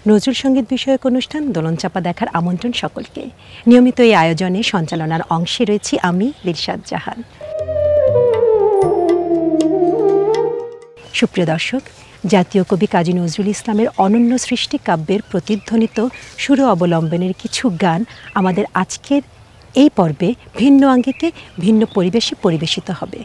নজরুল সঙ্গীত বিষয়ক অনুষ্ঠান দোলনচাপা দেখার আমন্ত্রণ সকলকে। নিয়মিত এই আয়োজনে সঞ্চালনার অংশে রয়েছি আমি দিলশাদ জাহান। সুপ্রিয় দর্শক, জাতীয় কবি কাজী নজরুল ইসলামের অনন্য সৃষ্টি কাব্যের প্রতিধ্বনিত সুর অবলম্বনের কিছু গান আমাদের আজকের এই পর্বে ভিন্ন আঙ্গিকে ভিন্ন পরিবেশে পরিবেশিত হবে।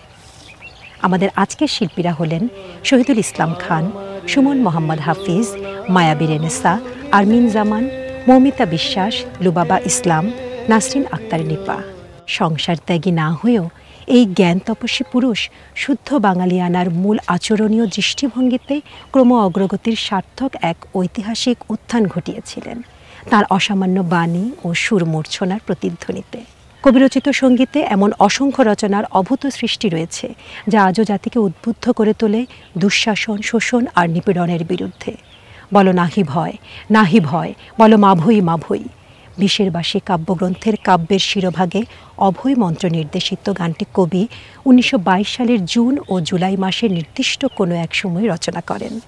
আমাদের আজকের শিল্পীরা হলেন শহীদুল ইসলাম খান, সুমন মোহাম্মদ হাফিজ, মায়াবী রেনেসা, আরমিন জামান, মৌমিতা বিশ্বাস, লুবাবা ইসলাম, নাসরিন আক্তার নিপা। সংসার ত্যাগী না হয়েও এই জ্ঞান তপস্বী পুরুষ শুদ্ধ বাঙালিয়ানার মূল আচরণীয় দৃষ্টিভঙ্গিতে ক্রম অগ্রগতির সার্থক এক ঐতিহাসিক উত্থান ঘটিয়েছিলেন তার অসামান্য বাণী ও সুর মূর্ছনার প্রতিধ্বনিতে। কবিরচিত সঙ্গীতে এমন অসংখ্য রচনার অভূত সৃষ্টি রয়েছে যা আজও জাতিকে উদ্বুদ্ধ করে তোলে দুঃশাসন, শোষণ আর নিপীড়নের বিরুদ্ধে। বলো নাহি ভয়, নাহি ভয়, বলো মাভৈ মাভৈ। বিশের বাসী কাব্যগ্রন্থের কাব্যের শিরোভাগে অভয় মন্ত্র নির্দেশিত গানটি কবি 1922 সালের জুন ও জুলাই মাসে নির্দিষ্ট কোনো এক সময় রচনা করেন।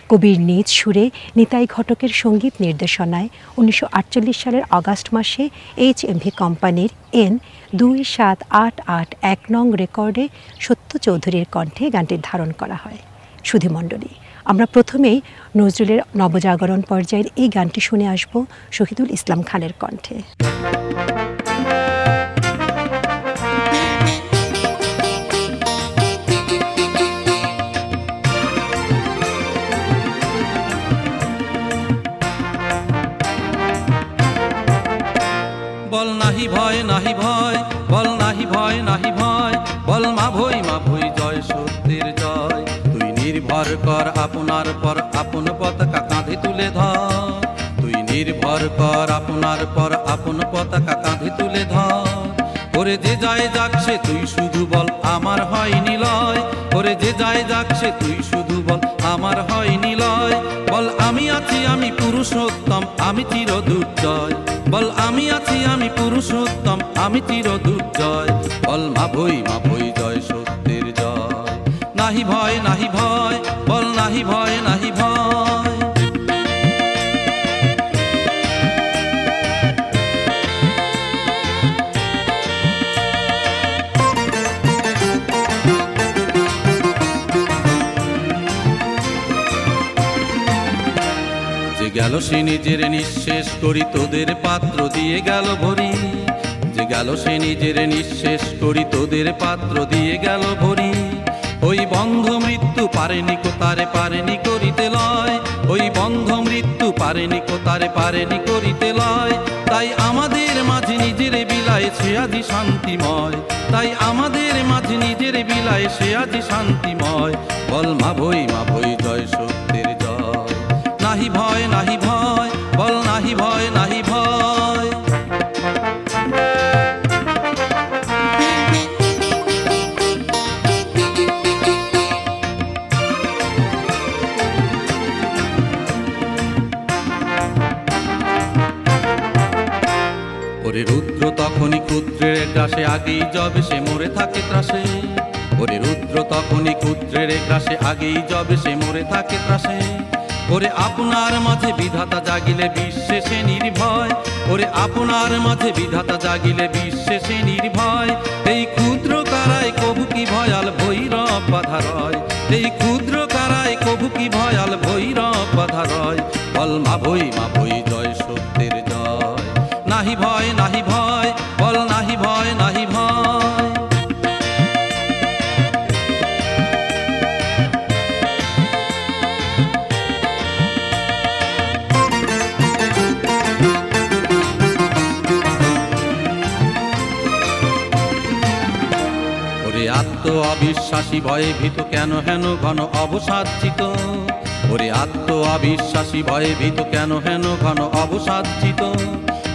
কবির নিজ সুরে নিতাই ঘটকের সঙ্গীত নির্দেশনায় 1948 সালের আগস্ট মাসে HMV কোম্পানির N27881 নং রেকর্ডে সত্য চৌধুরীর কণ্ঠে গানটির ধারণ করা হয়। সুধীমণ্ডলী, আমরা প্রথমেই নজরুলের নবজাগরণ পর্যায়ের এই গানটি শুনে আসব শহীদুল ইসলাম খানের কণ্ঠে। বল নাহি ভয়, নাহি ভয়, বল নাহি ভয়, নাহি ভয়, বল মাভৈ মাভৈ, জয় সত্যের জয়। তুই নির্ভর কর আপনার পর, আপন পতাকা কাঁধে তুলে ধর। তুই নির্ভর কর আপনার পর, আপন পতাকা কাঁধে তুলে ধর। ওরে যে যায় যাক সে তুই শুধু বল আমার হয় নিলয়। ওরে যে যায় যাক সে তুই শুধু বল আমার হয় নিলয়। বল আমি আছি, আমি পুরুষোত্তম, আমি চির দুর্জয়। বল আমি আছি, আমি পুরুষোত্তম, আমি চির দুর্জয়। বল মাভৈ মাভৈ, জয় সত্যের জয়। নাহি ভয়, নাহি ভয়, বল নাহি ভয়, নাহি ভয়। গেল সে নিজের নিঃশেষ করি, তোদের পাত্র দিয়ে গেল ভরি। যে গেল সে নিজের নিঃশেষ করি, তোদের পাত্র দিয়ে গেল ভরি। ওই বন্ধ মৃত্যু পারেনি কো তারে, পারেনি করিতে লয়। ওই বন্ধ মৃত্যু পারেনি কো তারে, পারেনি করিতে লয়। তাই আমাদের মাঝে নিজের বিলায় সে আজি শান্তিময়। তাই আমাদের মাঝে নিজের বিলায় সে আজি শান্তিময়। বল মাভৈ মাভৈ, জয় সত্যের জয়। নাহি ভয়, নাহি ভয়, বল নাহি ভয়, নাহি ভয়। ওরে রুদ্র তখনই ক্ষুদ্রের গ্রাসে, আগেই যবে সে মরে থাকে ত্রাসে। ওরে রুদ্র তখনই ক্ষুদ্রের গ্রাসে, আগেই যবে সে মরে থাকে ত্রাসে। ওরে আপনার মাঝে বিধাতা জাগিলে বিশ্বে সে নির্ভয়। ওরে আপনার মাঝে বিধাতা জাগিলে বিশ্বে সে নির্ভয়। এই ক্ষুদ্র কারায় কবু কি ভয়াল ভৈরব বাধা রয়। এই ক্ষুদ্র কারায় কবু কি ভয়াল ভৈরব বাধা রয়। বল মাভৈ মাভৈ, জয় সত্যের জয়। নাহি ভয়, নাহি ভয়, বল নাহি ভয়, নাহি ভয়। আত্ম অবিশ্বাসী ভয়ে ভীত, কেন হেন ঘন অবসাদচিত। ওরে আত্ম অবিশ্বাসী ভয়ে ভীত, কেন হেন ঘন অবসাদচিত।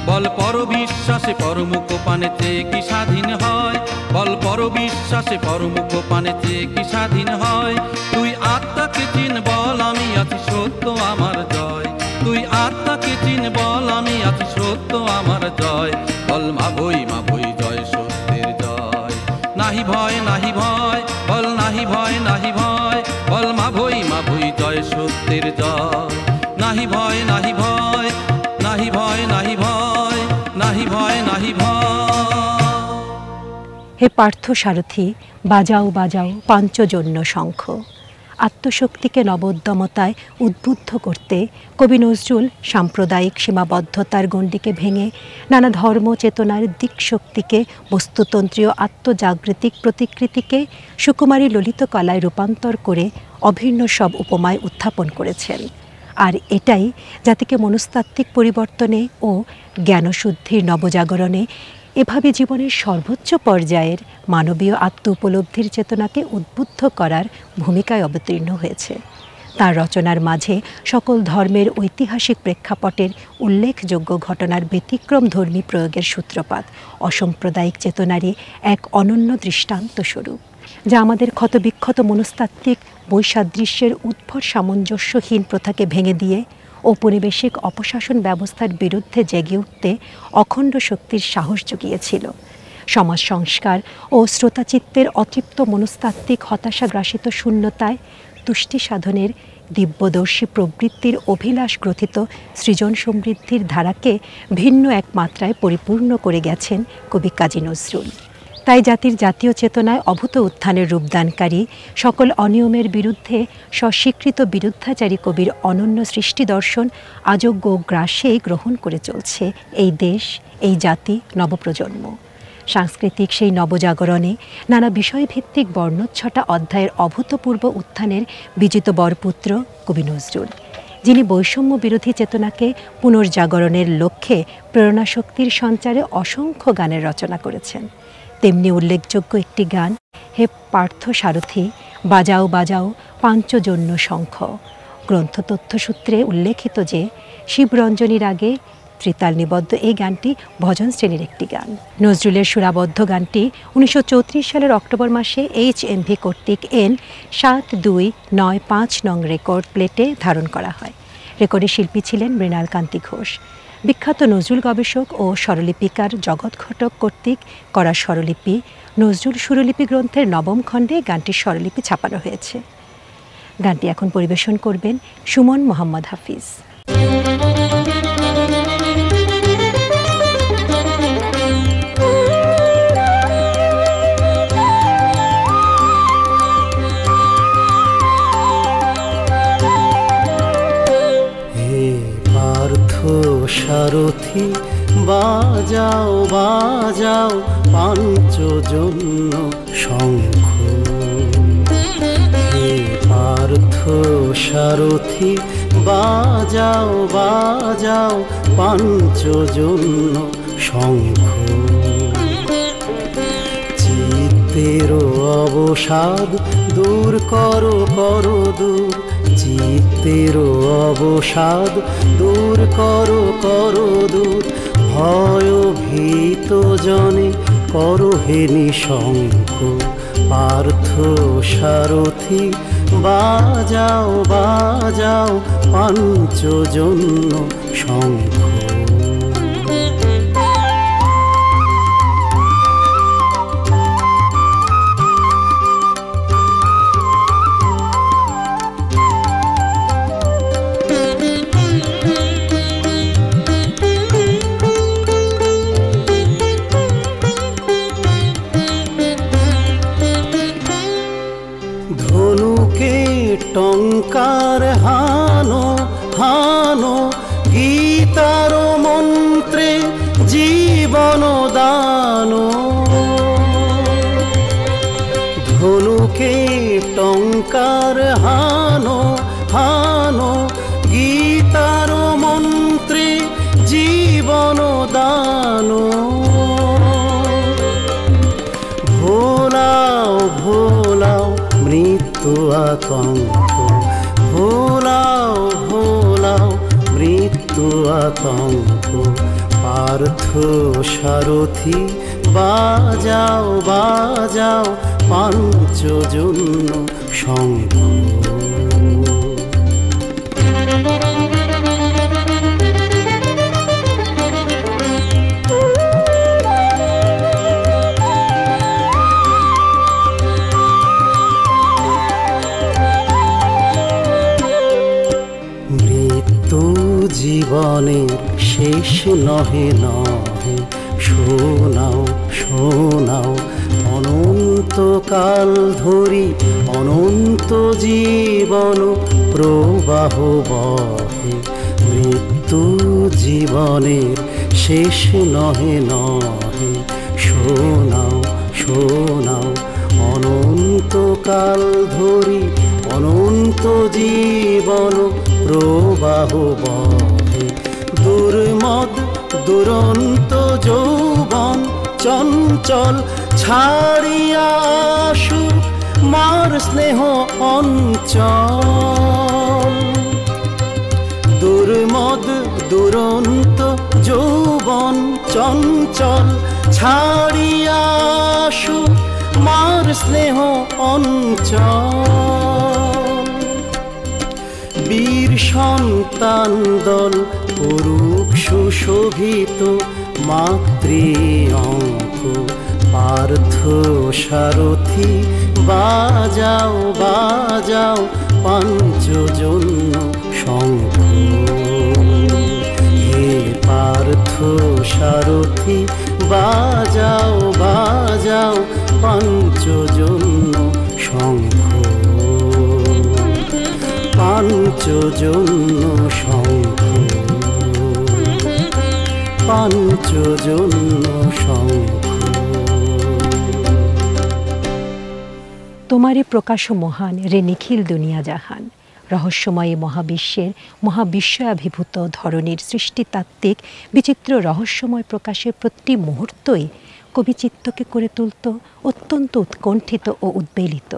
বল পর বিশ্বাসে পরমুখ পানে চেয়ে কি স্বাধীন হয়। বল পর বিশ্বাসে পরমুখ পানে চেয়ে কি স্বাধীন হয়। তুই আত্মাকে চিন, বল আমি আছি সত্য আমার জয়। তুই আত্মাকে চিন, বল আমি আছি সত্য আমার জয়। বল মাভৈ মাভৈ, জয় সত্যের জয়। নাহি ভয়, নাহি ভয়, বল নাহি ভয়, নাহি ভয়, বল মাভৈ মাভৈ, জয় সত্যের জয়। নাহি ভয়, নাহি নাহি ভয়। হে পার্থ সারথি, বাজাও বাজাও পাঞ্চজন্য শঙ্খ। আত্মশক্তিকে নবোদ্যমতায় উদ্বুদ্ধ করতে কবি নজরুল সাম্প্রদায়িক সীমাবদ্ধতার গণ্ডিকে ভেঙে নানা ধর্ম চেতনার দিকশক্তিকে, বস্তুতন্ত্রীয় আত্মজাগৃতিক প্রতিকৃতিকে সুকুমারী ললিত কলায় রূপান্তর করে অভিন্ন সব উপমায় উত্থাপন করেছেন। আর এটাই জাতিকে মনস্তাত্ত্বিক পরিবর্তনে ও জ্ঞানশুদ্ধির নবজাগরণে, এভাবে জীবনের সর্বোচ্চ পর্যায়ের মানবীয় আত্ম উপলব্ধির চেতনাকে উদ্বুদ্ধ করার ভূমিকায় অবতীর্ণ হয়েছে। তার রচনার মাঝে সকল ধর্মের ঐতিহাসিক প্রেক্ষাপটের উল্লেখযোগ্য ঘটনার ব্যতিক্রমধর্মী প্রয়োগের সূত্রপাত অসাম্প্রদায়িক চেতনারই এক অনন্য দৃষ্টান্ত স্বরূপ, যা আমাদের ক্ষতবিক্ষত মনস্তাত্ত্বিক বৈসাদৃশ্যের উদ্ভট সামঞ্জস্যহীন প্রথাকে ভেঙে দিয়ে ঔপনিবেশিক অপশাসন ব্যবস্থার বিরুদ্ধে জেগে উঠতে অখণ্ড শক্তির সাহস জুগিয়েছিল। সমাজ সংস্কার ও শ্রোতাচিত্তের অতৃপ্ত মনস্তাত্ত্বিক হতাশাগ্রাসিত শূন্যতায় তুষ্টি সাধনের দিব্যদর্শী প্রবৃত্তির অভিলাষ গ্রথিত সৃজন সমৃদ্ধির ধারাকে ভিন্ন এক মাত্রায় পরিপূর্ণ করে গেছেন কবি কাজী নজরুল। তাই জাতির জাতীয় চেতনায় অভূত উত্থানের রূপদানকারী সকল অনিয়মের বিরুদ্ধে স্বস্বীকৃত বিরুদ্ধাচারী কবির অনন্য সৃষ্টি দর্শন আযোগ্য গ্রাসে গ্রহণ করে চলছে এই দেশ, এই জাতি, নবপ্রজন্ম। সাংস্কৃতিক সেই নবজাগরণে নানা বিষয়ভিত্তিক বর্ণচ্ছটা অধ্যায়ের অভূতপূর্ব উত্থানের বিজিত বরপুত্র কবি নজরুল, যিনি বৈষম্য বিরোধী চেতনাকে পুনর্জাগরণের লক্ষ্যে প্রেরণাশক্তির সঞ্চারে অসংখ্য গানের রচনা করেছেন। তেমনি উল্লেখযোগ্য একটি গান হে পার্থ সারথি, বাজাও বাজাও পাঞ্চজন্য শঙ্খ। গ্রন্থ তথ্যসূত্রে উল্লেখিত যে শিবরঞ্জনীর আগে ত্রিতাল নিবদ্ধ এই গানটি ভজন শ্রেণীর একটি গান। নজরুলের সুরাবদ্ধ গানটি 1934 সালের অক্টোবর মাসে HMV কর্তৃক N7295 নং রেকর্ড প্লেটে ধারণ করা হয়। রেকর্ডের শিল্পী ছিলেন মৃণাল কান্তি ঘোষ। বিখ্যাত নজরুল গবেষক ও স্বরলিপিকার জগৎ ঘটক কর্তৃক করা স্বরলিপি নজরুল সুরলিপি গ্রন্থের 9ম খণ্ডে গানটির স্বরলিপি ছাপানো হয়েছে। গানটি এখন পরিবেশন করবেন সুমন মোহাম্মদ হাফিজ। সারথি, বাজাও বাজাও পাঞ্চজন্য শঙ্খ। হে পার্থ সারথি, বাজাও বাজাও পাঞ্চজন্য শঙ্খ। চিত্তের অবসাদ দূর করো করো দূর, চিত্তের অবসাদ দূর করো করো দূর। ভয় ভীত জনে করো হে নিঃশঙ্ক। পার্থ সারথি, বাজাও বাজাও পাঞ্চজন্য শঙ্খ। টঙ্কার হানো হানো, গীতার মন্ত্রে জীবন দানো। ধনুকে টঙ্কার হানো হানো, গীতার মন্ত্রে জীবন দানো। ভোলাও ভোলাও মৃত্যু আতঙ্ক, ভোলাও ভোলাও মৃত্যু আতঙ্ক। পার্থ সারথি, বাজাও বাজাও পাঞ্চজন্য শঙ্খ। জীবনের শেষ নহে নহে, শোনাও শোনাও অনন্তকাল ধরি অনন্ত জীবন প্রবাহ বহে মৃত্যু জীবনের শেষ নহে নহে শোনাও শোনাও অনন্তকাল ধরি অনন্ত জীবন প্রবাহ বহে দুর্মদ দুরন্ত যৌবন চঞ্চল ছাড়িয়া আসু মার স্নেহ অঞ্চল দুর্মদ দুরন্ত যৌবন চঞ্চল ছাড়িয়া আসু মার স্নেহ অঞ্চল বীর সন্তান দল করুক সুশোভিত মাতৃ অঙ্ক পার্থ সারথি বাজাও বাজাও পাঞ্চজন্য শঙ্খ হে পার্থ সারথি বাজাও বাজাও পাঞ্চজন্য শঙ্খ পাঞ্চজন্য শঙ্খ পাঞ্চজন্য শঙ্খ তোমারে প্রকাশ মহান রে নিখিল দুনিয়া জাহান রহস্যময় মহাবিশ্বের মহাবিশ্বয়াভিভূত ধরনের সৃষ্টিতাত্ত্বিক বিচিত্র রহস্যময় প্রকাশের প্রতি মুহূর্তই কবি চিত্তকে করে তুলত অত্যন্ত উৎকণ্ঠিত ও উদ্বেলিত,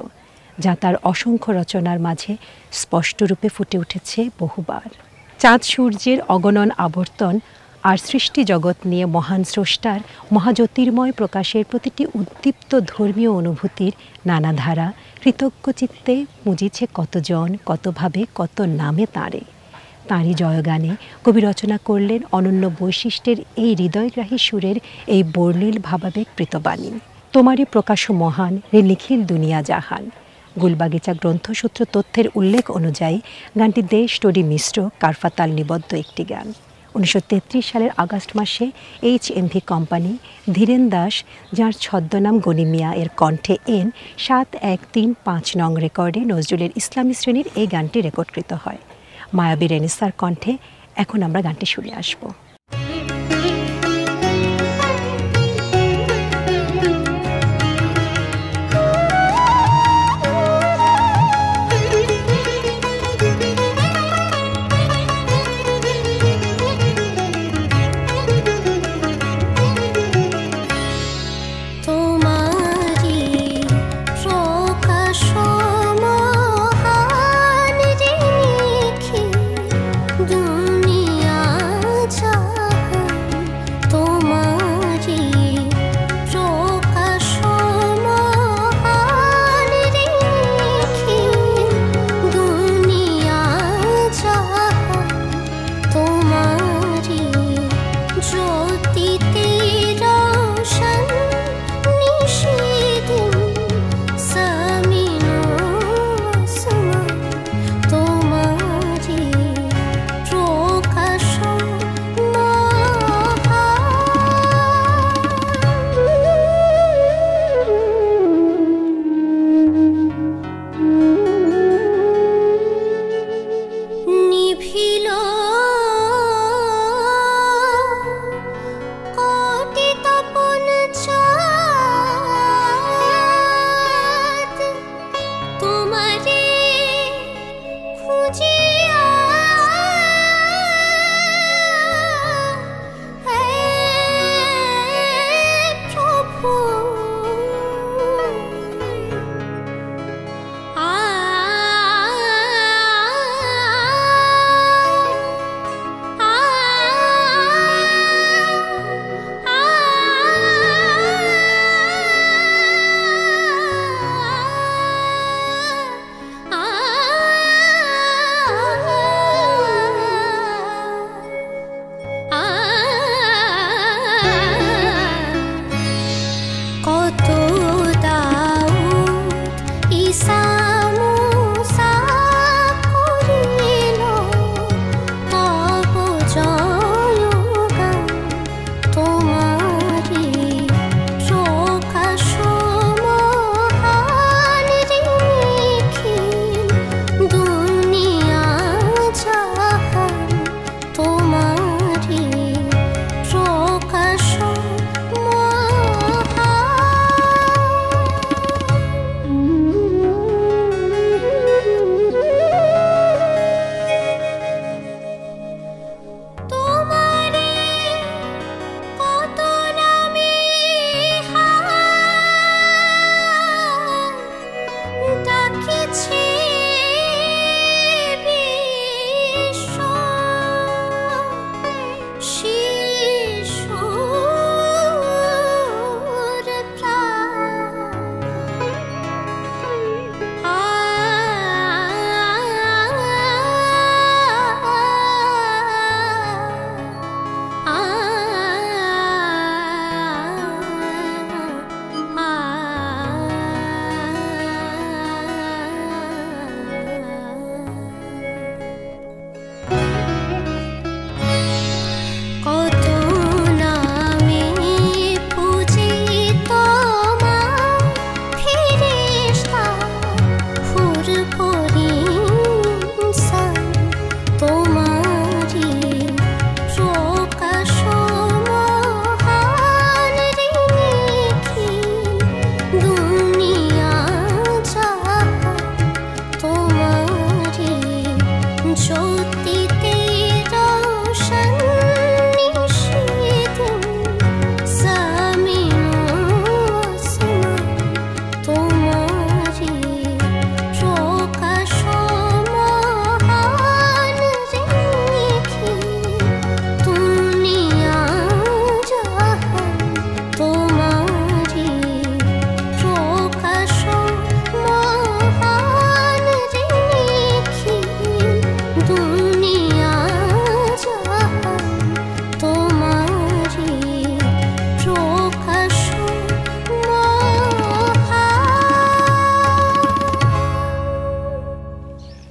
যা তার অসংখ্য রচনার মাঝে স্পষ্টরূপে ফুটে উঠেছে বহুবার। চাঁদ সূর্যের অগণন আবর্তন আর সৃষ্টি জগৎ নিয়ে মহান স্রষ্টার মহাজ্যোতির্ময় প্রকাশের প্রতিটি উদ্দীপ্ত ধর্মীয় অনুভূতির নানা ধারা কৃতজ্ঞ চিত্তে মুজিছে কতজন, কতভাবে, কত নামে তাঁরে। তাঁরই জয়গানে কবি রচনা করলেন অনন্য বৈশিষ্ট্যের এই হৃদয়গ্রাহী সুরের এই বর্ণিল ভাবাবেগ প্রীতবাণী। তোমারই প্রকাশ মহান রে নিখিল দুনিয়া জাহান। গুলবাগিচা গ্রন্থসূত্র তথ্যের উল্লেখ অনুযায়ী গানটি দেশ স্টোরি মিশ্র কারফাতাল নিবদ্ধ একটি গান। 1933 সালের আগস্ট মাসে HMV কোম্পানি ধীরেন দাস, যার ছদ্মনাম গনি মিয়া, এর কণ্ঠে এন 7135 নং রেকর্ডে নজরুলের ইসলামী শ্রেণীর এই গানটি রেকর্ডকৃত হয়। মায়াবী রেনেসার কণ্ঠে এখন আমরা গানটি শুনে আসব। দুনিয়া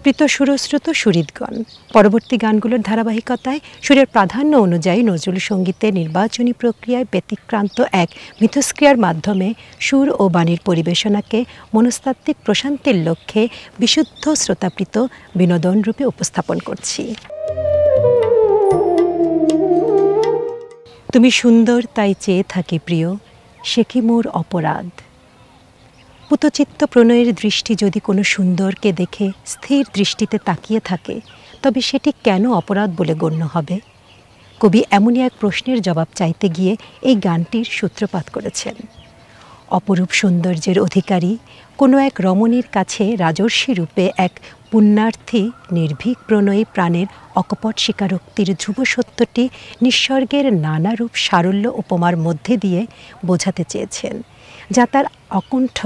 প্রীত সুরশ্রুত সুহৃদগণ, পরবর্তী গানগুলোর ধারাবাহিকতায় সুরের প্রাধান্য অনুযায়ী নজরুল সঙ্গীতের নির্বাচনী প্রক্রিয়ায় ব্যতিক্রান্ত এক মিথস্ক্রিয়ার মাধ্যমে সুর ও বাণীর পরিবেশনাকে মনস্তাত্ত্বিক প্রশান্তির লক্ষ্যে বিশুদ্ধ শ্রোতাপ্রীত বিনোদন রূপে উপস্থাপন করছি। তুমি সুন্দর তাই চেয়ে থাকি প্রিয়, সে কি মোর অপরাধ। পুতচিত্ত প্রণয়ের দৃষ্টি যদি কোনো সুন্দরকে দেখে স্থির দৃষ্টিতে তাকিয়ে থাকে, তবে সেটি কেন অপরাধ বলে গণ্য হবে? কবি এমনই এক প্রশ্নের জবাব চাইতে গিয়ে এই গানটির সূত্রপাত করেছেন। অপরূপ সৌন্দর্যের অধিকারী কোনো এক রমণীর কাছে রাজর্ষি রূপে এক পুণ্যার্থী নির্ভীক প্রণয়ী প্রাণের অকপট স্বীকারোক্তির ধ্রুব সত্যটি নিঃসর্গের নানারূপ সারল্য উপমার মধ্যে দিয়ে বোঝাতে চেয়েছেন, যা তার অকুণ্ঠ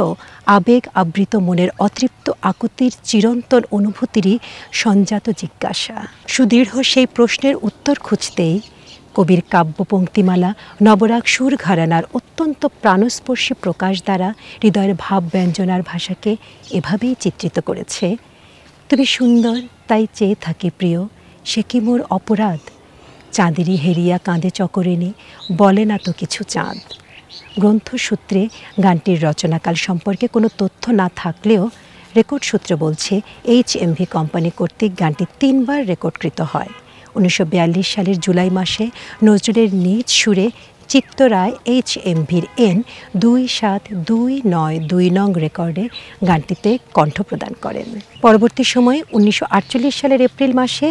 আবেগ আবৃত মনের অতৃপ্ত আকুতির চিরন্তন অনুভূতিরই সঞ্জাত জিজ্ঞাসা। সুদৃঢ় সেই প্রশ্নের উত্তর খুঁজতেই কবির কাব্যপঙ্ক্তিমালা নবরাগ সুর ঘরানার অত্যন্ত প্রাণস্পর্শী প্রকাশ দ্বারা হৃদয়ের ভাব ব্যঞ্জনার ভাষাকে এভাবেই চিত্রিত করেছে। তুমি সুন্দর তাই চেয়ে থাকি প্রিয়, সে কি মোর অপরাধ। চাঁদেরই হেরিয়া কাঁদে চকরিণী, বলে না তো কিছু চাঁদ। গ্রন্থসূত্রে গানটির রচনাকাল সম্পর্কে কোনো তথ্য না থাকলেও রেকর্ড সূত্র বলছে HMV কোম্পানি কর্তৃক গানটি 3 বার রেকর্ডকৃত হয়। 1942 সালের জুলাই মাসে নজরুলের নিজ সুরে চিত্তরায় HMVর N27292 নং রেকর্ডে গানটিতে কণ্ঠ প্রদান করেন। পরবর্তী সময়ে 1948 সালের এপ্রিল মাসে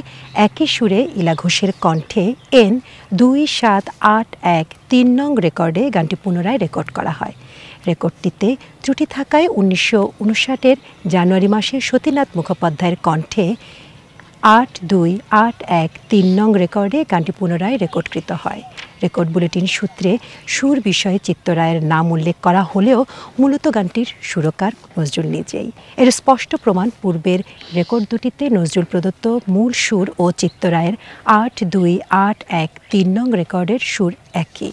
একই সুরে ইলা ঘোষের কণ্ঠে N27813 নং রেকর্ডে গানটি পুনরায় রেকর্ড করা হয়। রেকর্ডটিতে ত্রুটি থাকায় 1959 জানুয়ারি মাসে সতীনাথ মুখোপাধ্যায়ের কণ্ঠে 8281 নং রেকর্ডে গানটি পুনরায় রেকর্ডকৃত হয়। রেকর্ড বুলেটিন সূত্রে সুর বিষয়ে চিত্তরায়ের নাম উল্লেখ করা হলেও মূলত গানটির সুরকার নজরুল নিজেই। এর স্পষ্ট প্রমাণ পূর্বের রেকর্ড দুটিতে নজরুল প্রদত্ত মূল সুর ও চিত্তরায়ের 8281 নং রেকর্ডের সুর একই।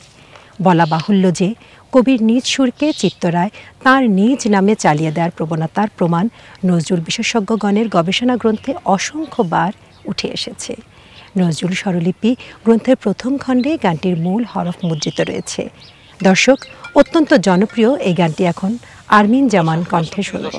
বলা বাহুল্য যে কবির নিজ সুরকে চিত্তরায় তাঁর নিজ নামে চালিয়ে দেওয়ার প্রবণতার প্রমাণ নজরুল বিশেষজ্ঞগণের গবেষণা গ্রন্থে অসংখ্যবার উঠে এসেছে। নজরুল স্বরলিপি গ্রন্থের প্রথম খণ্ডে গানটির মূল হরফ মুদ্রিত রয়েছে। দর্শক, অত্যন্ত জনপ্রিয় এই গানটি এখন আরমিন জামান কণ্ঠে শুনব।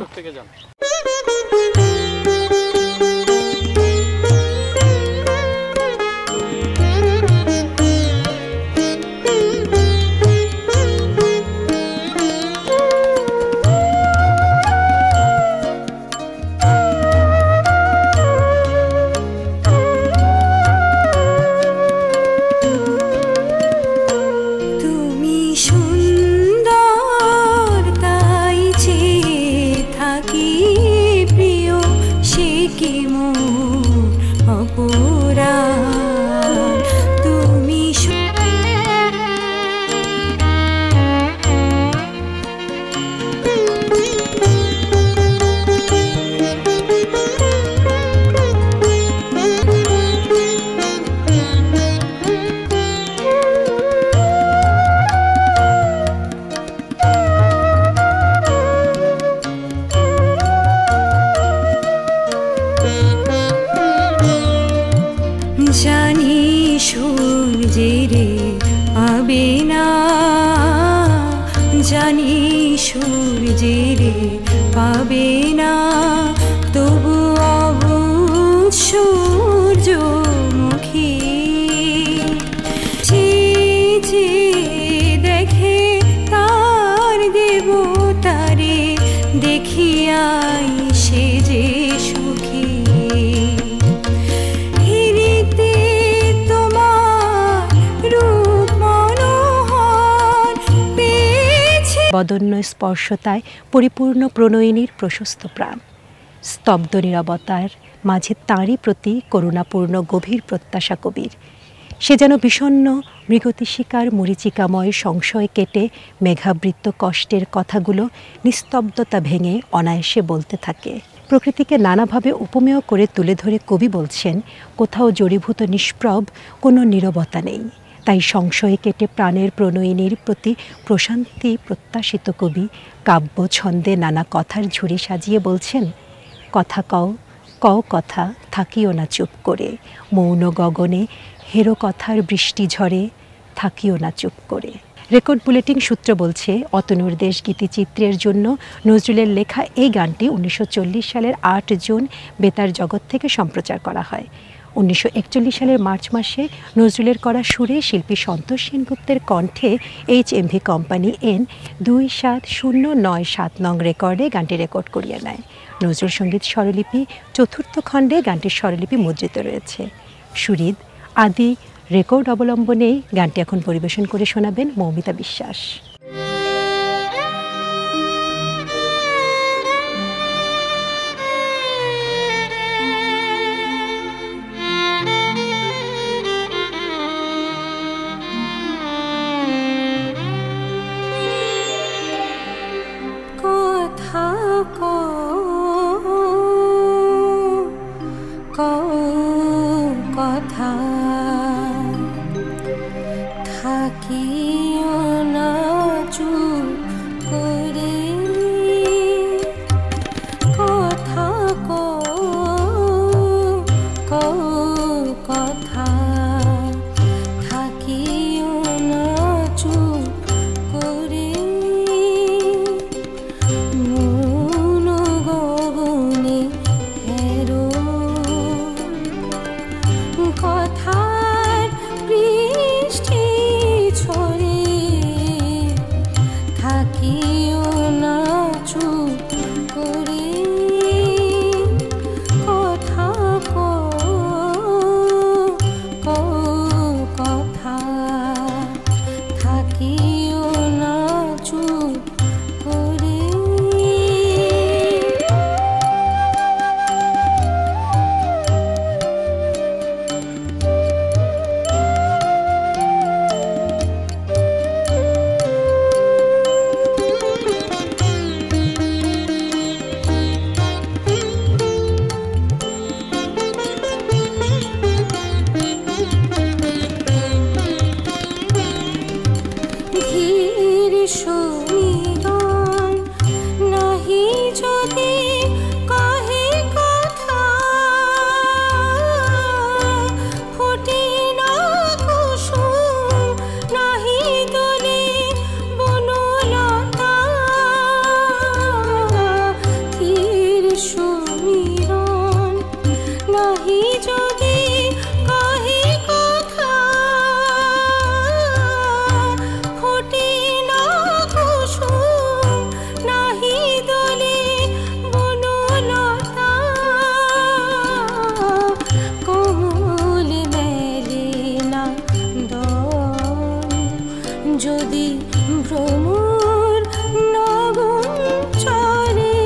জানি সূর্যেরে পাবে না, তবু অবুঝ সূর্যমুখী যে দেখে তার দেবতারে, দেখিয়াই সে যে সুখী। বদন্য স্পর্শতায় পরিপূর্ণ প্রণয়িনীর প্রশস্ত প্রাণ, স্তব্ধ নীরবতার মাঝে তাঁরই প্রতি করুণাপূর্ণ গভীর প্রত্যাশা কবির। সে যেন বিষণ্ণ মৃগতি শিকার মরীচিকাময় সংশয় কেটে মেঘাবৃত্ত কষ্টের কথাগুলো নিস্তব্ধতা ভেঙে অনায়াসে বলতে থাকে। প্রকৃতিকে নানাভাবে উপমেয় করে তুলে ধরে কবি বলছেন, কোথাও জড়ীভূত নিষ্প্রভ কোনো নীরবতা নেই। তাই সংশয় কেটে প্রাণের প্রণয়িনীর প্রতি প্রশান্তি প্রত্যাশিত কবি কাব্য ছন্দে নানা কথার ঝুড়ি সাজিয়ে বলছেন, কথা কও কও কথা থাকিও না চুপ করে, মৌন গগনে হেরো কথার বৃষ্টি ঝরে থাকিও না চুপ করে। রেকর্ড বুলেটিন সূত্র বলছে, অতনুর দেশ গীতিচিত্রের জন্য নজরুলের লেখা এই গানটি 1940 সালের 8 জুন বেতার জগৎ থেকে সম্প্রচার করা হয়। 1941 সালের মার্চ মাসে নজরুলের করা সুরে শিল্পী সন্তোষ সেনগুপ্তের কণ্ঠে HMV কোম্পানি N 27097 নং রেকর্ডে গানটি রেকর্ড করিয়ে নেয়। নজরুল সঙ্গীত স্বরলিপি 4th খণ্ডে গানটির স্বরলিপি মুদ্রিত রয়েছে। সুরিদ আদি রেকর্ড অবলম্বনেই গানটি এখন পরিবেশন করে শোনাবেন মৌমিতা বিশ্বাস। কথা থাকিও না চুপ করে, কথা কথা থাকিও না চুপ করে, মৌন গগনে হেরো কথার বৃষ্টি ঝরে থাকিও না চুপ করে, কথা কথা থাকিও না চুপ করে। ধীর সমীরণ নাহি যদি কহে কথা, ফোটে না কুসুম নাহি দোলে বনলতা। ধীর সমীরণ নাহি যদি কহে কথা, ফোটে না কুসুম নাহি দোলে বনলতা। কোমল মেলে না দম যদি ভ্রমর নগন চরে,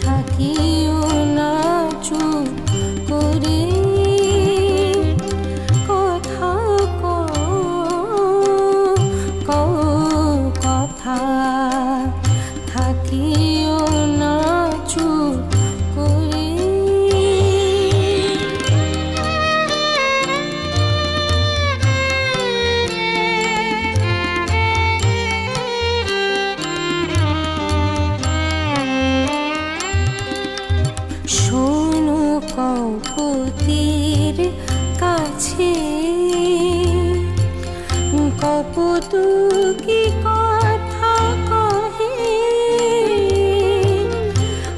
থাকিও না চুপ করে, কথা কথা থাকিও না চুপ করে। শোনো কপতির কাছে কপতুকি কথা কহে,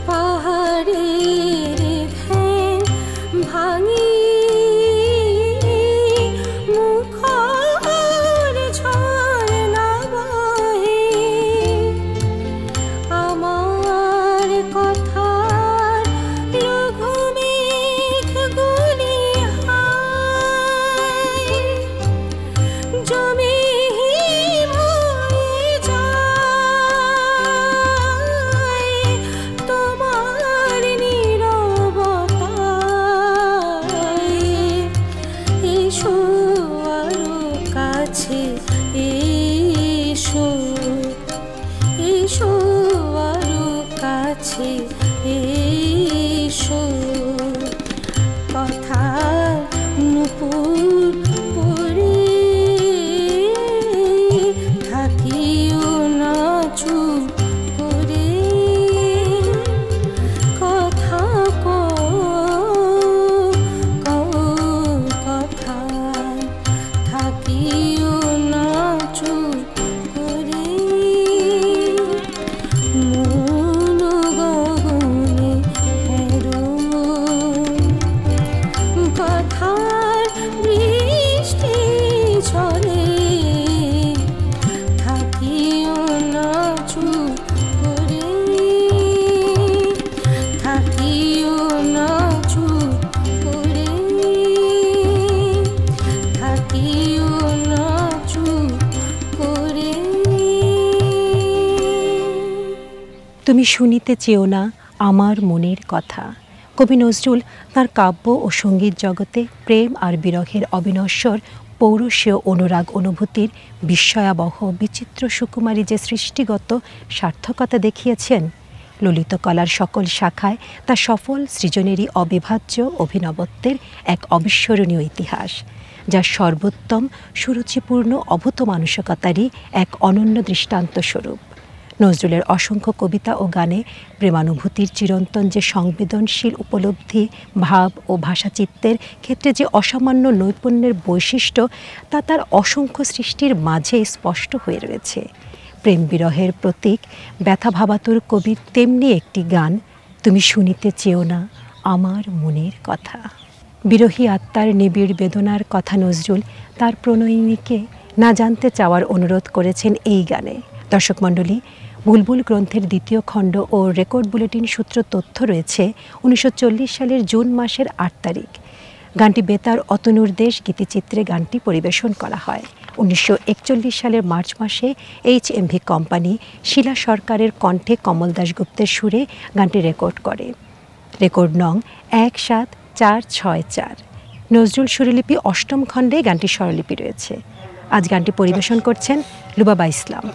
পাহাড়ের ধ্যান ভাঙি মুখর ঝরনা বহে। আমার কথার লঘু মেঘগুলি হায়, জমি তুমি শুনিতে চেও না আমার মনের কথা। কবি নজরুল তাঁর কাব্য ও সঙ্গীত জগতে প্রেম আর বিরহের অবিনশ্বর পৌরুষীয় অনুরাগ অনুভূতির বিস্ময়াবহ বিচিত্র সুকুমারী যে সৃষ্টিগত সার্থকতা দেখিয়েছেন, ললিত কলার সকল শাখায় তা সফল সৃজনেরই অবিভাজ্য অভিনবত্বের এক অবিস্মরণীয় ইতিহাস, যা সর্বোত্তম সুরুচিপূর্ণ অভূত মানসিকতারই এক অনন্য দৃষ্টান্ত স্বরূপ। নজরুলের অসংখ্য কবিতা ও গানে প্রেমানুভূতির চিরন্তন যে সংবেদনশীল উপলব্ধি, ভাব ও ভাষাচিত্রের ক্ষেত্রে যে অসামান্য নৈপুণ্যের বৈশিষ্ট্য, তা তার অসংখ্য সৃষ্টির মাঝে স্পষ্ট হয়ে রয়েছে। প্রেম বিরহের প্রতীক ব্যথা ভাবাতুর কবির তেমনি একটি গান, তুমি শুনিতে চেও না আমার মনের কথা। বিরহী আত্মার নিবিড় বেদনার কথা নজরুল তার প্রণয়িনীকে না জানতে চাওয়ার অনুরোধ করেছেন এই গানে। দর্শক মণ্ডলী, বুলবুল গ্রন্থের দ্বিতীয় খণ্ড ও রেকর্ড বুলেটিন সূত্র তথ্য রয়েছে 1940 সালের জুন মাসের 8 তারিখ। গানটি বেতার অতনুর দেশ গীতিচিত্রে গানটি পরিবেশন করা হয়। 1941 সালের মার্চ মাসে HMV কোম্পানি শিলা সরকারের কণ্ঠে কমল দাশগুপ্তের সুরে গানটি রেকর্ড করে। রেকর্ড নং 17464। নজরুল সুরলিপি 8ম খণ্ডে গানটির স্বরলিপি রয়েছে। আজ গানটি পরিবেশন করছেন লুবাবা ইসলাম।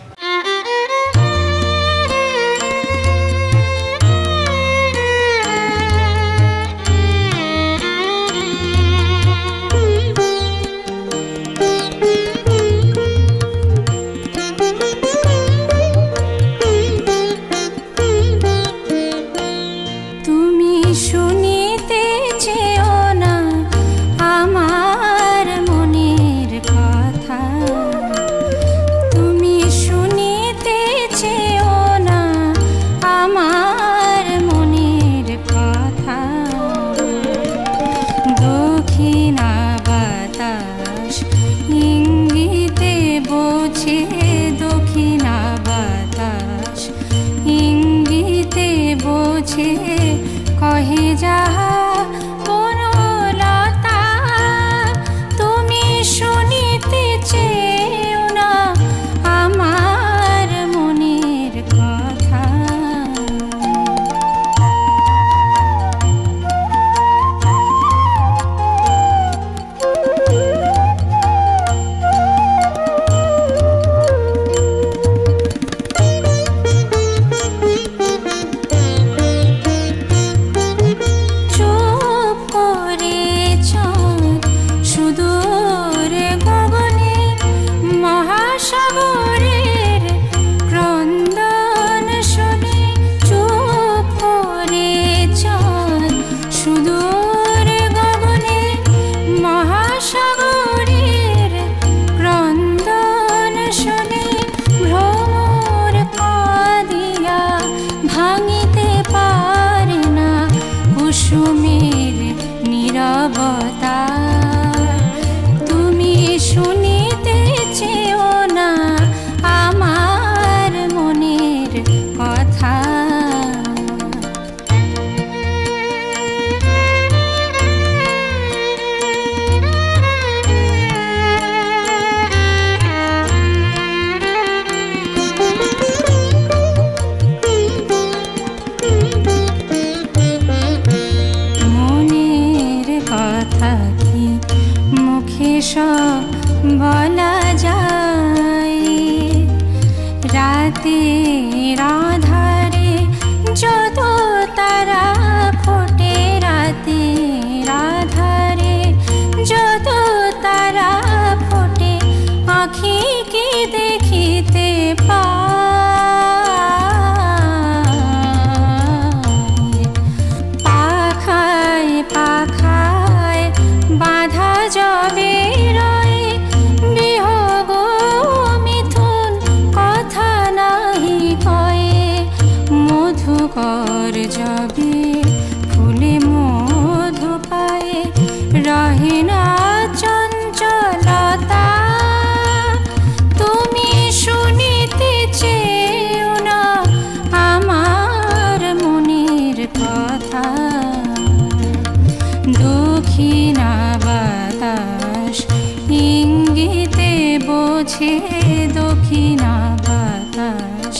দক্ষিণা বাতাস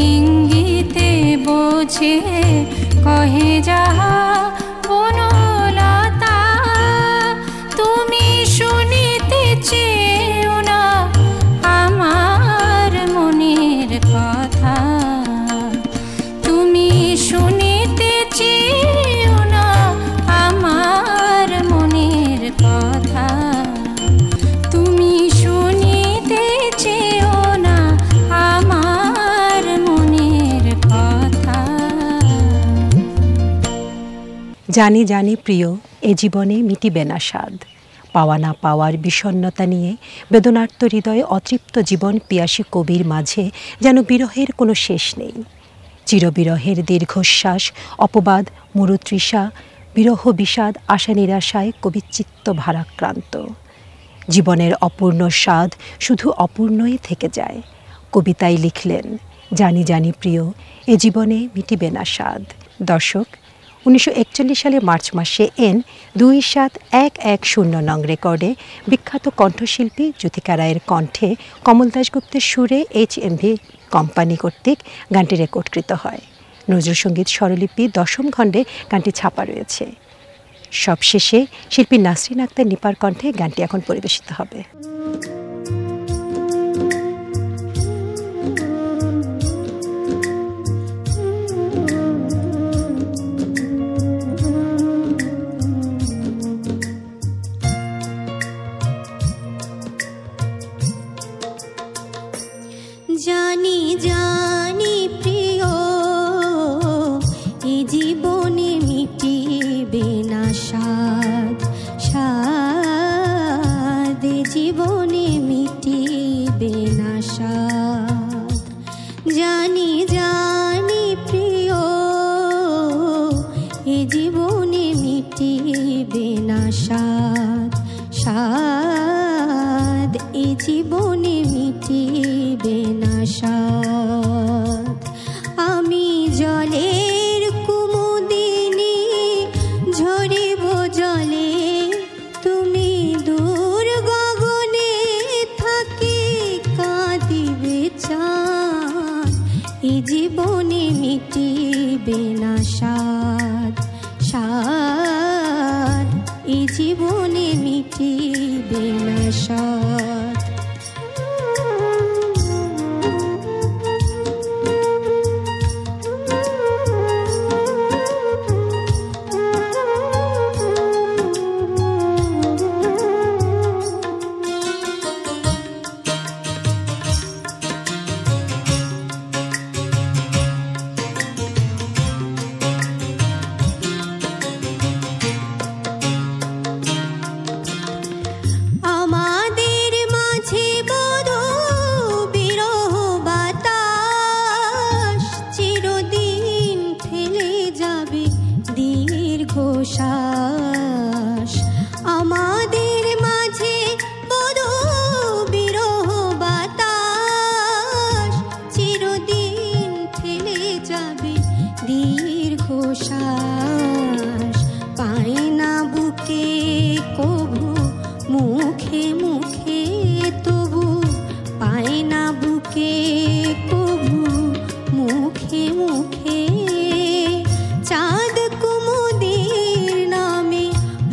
ইঙ্গিতে মুছে কহে যাহা বনলতা, তুমি শুনিতে চেও না আমার মনের কথা, তুমি শুনিতে চেও না আমার মনের কথা, তুমি শুনিতে চেও না আমার মনের কথা। জানি জানি প্রিয়, এ জীবনে মিটিবে না স্বাদ, পাওয়া না পাওয়ার বিষণ্ণতা নিয়ে বেদনার্ত হৃদয়ে অতৃপ্ত জীবন পিয়াসী কবির মাঝে যেন বিরহের কোনো শেষ নেই। চিরবিরহের দীর্ঘশ্বাস, অপবাদ, মরুতৃষা, বিরহ বিষাদ, আশা নিরাশায় কবির চিত্ত ভারাক্রান্ত। জীবনের অপূর্ণ স্বাদ শুধু অপূর্ণই থেকে যায়। কবিতায় লিখলেন, জানি জানি প্রিয়, এ জীবনে মিটিবে না স্বাদ। দর্শক, 1941 সালে মার্চ মাসে এন 2710 নং রেকর্ডে বিখ্যাত কণ্ঠশিল্পী জ্যোতিকা রায়ের কণ্ঠে কমল দাশগুপ্তের সুরে HMV কোম্পানি কর্তৃক গানটি রেকর্ডকৃত হয়। নজরুল সঙ্গীত স্বরলিপি 10ম খণ্ডে গানটি ছাপা রয়েছে। সবশেষে শিল্পী নাসরিন আক্তার নিপার কণ্ঠে গানটি এখন পরিবেশিত হবে। জানি জানি প্রিয়, এ জীবনে মিটিবে না স্বাদ, স্বাদ এ জীবনে মিটিবে না স্বাদ। জানি জানি প্রিয়, এ জীবনে মিটিবে না স্বাদ, স্বাদ এ জীবনে মিটিবে না স্বাদ। আমি জলের কুমুদিনী ঝরিব জলে, তুমি দূর গগনে থাকি কাঁদিবে চাঁদ, এ জীবনে মিটিবে না স্বাদ, স্বাদ এ জীবনে মিটিবে না স্বাদ। শ্বাস আমাদের মাঝে বড় বিরহ বাতাস, চিরদিন ফেলে যাবে দীর্ঘশ্বাস। পাই না বুকে কভু মুখে মুখে তবু, পাই না বুকে কভু মুখে মুখে, চাঁদ কুমুদের নামে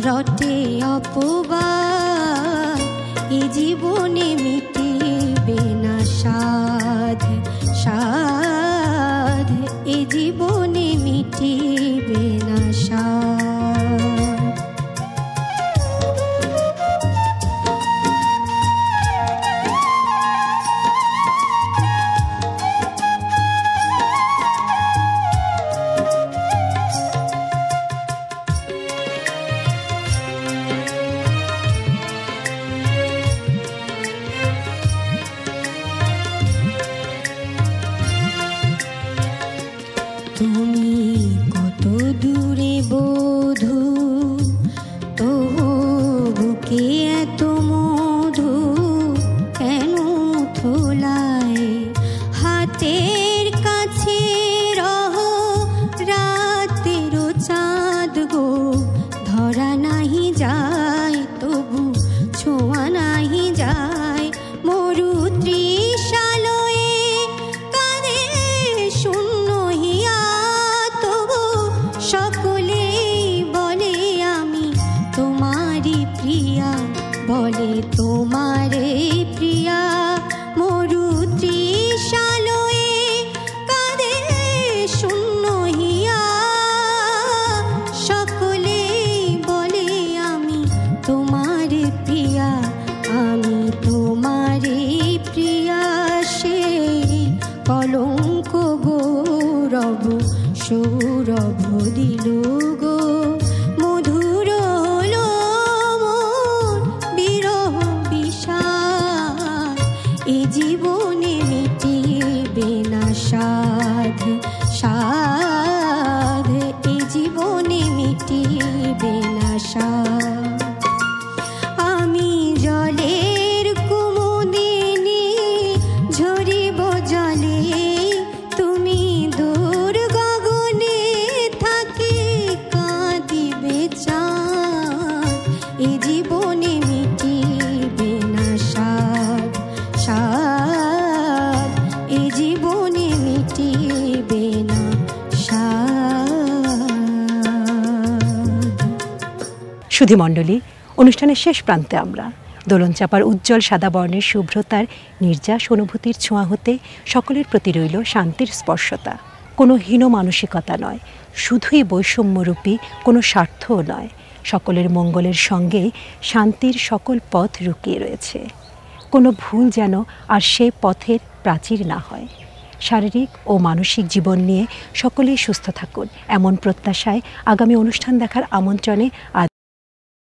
রটে অপবাদ, এ জীবনে মিটিবে না সাধ, সাধ এ জীবনে মিটিবে না সাধ। তুমি কত দূরে বধূ, তবু বুকে এত মধু কেন থোলায়, হাতের কাছে রহ রাতেরও চাঁদ গো, ধরা নাহি যায় তবু ছোঁয়া নাহি যায়, মরু তৃষালয়ে কাঁদে শূন্য হিয়া, প্রিয়া বলে তোমারে প্রিয়া মরু তৃষালয়ে কাঁদে শূন্য হিয়া সকলে বলে আমি তোমার প্রিয়া আমি তোমারে প্রিয়া সে কলঙ্ক গৌরব সৌরভ দিল গো মধুর হলো মোর বিরহ বিষাদ এ জীবনে মিটিবে না সাধ সাধ এ জীবনে মিটিবে না সাধ আমি জলের কুমুদিনী ঝরিব জলে তুমি দূর গগনে থাকি কাঁদিবে চাঁদ এ জীবনে মিটিবে না সাধ সাধ এ জীবনে মিটিবে না সাধ। সুধীমণ্ডলী, অনুষ্ঠানের শেষ প্রান্তে আমরা দোলনচাঁপার উজ্জ্বল সাদা বর্ণের শুভ্রতার নির্যাস অনুভূতির ছোঁয়া হতে সকলের প্রতি রইল শান্তির স্পর্শতা। কোনো হীন মানসিকতা নয়, শুধুই বৈষম্যরূপী কোনো স্বার্থও নয়, সকলের মঙ্গলের সঙ্গে শান্তির সকল পথ লুকিয়ে রয়েছে। কোনো ভুল যেন আর সে পথের প্রাচীর না হয়। শারীরিক ও মানসিক জীবন নিয়ে সকলেই সুস্থ থাকুন এমন প্রত্যাশায় আগামী অনুষ্ঠান দেখার আমন্ত্রণে আজ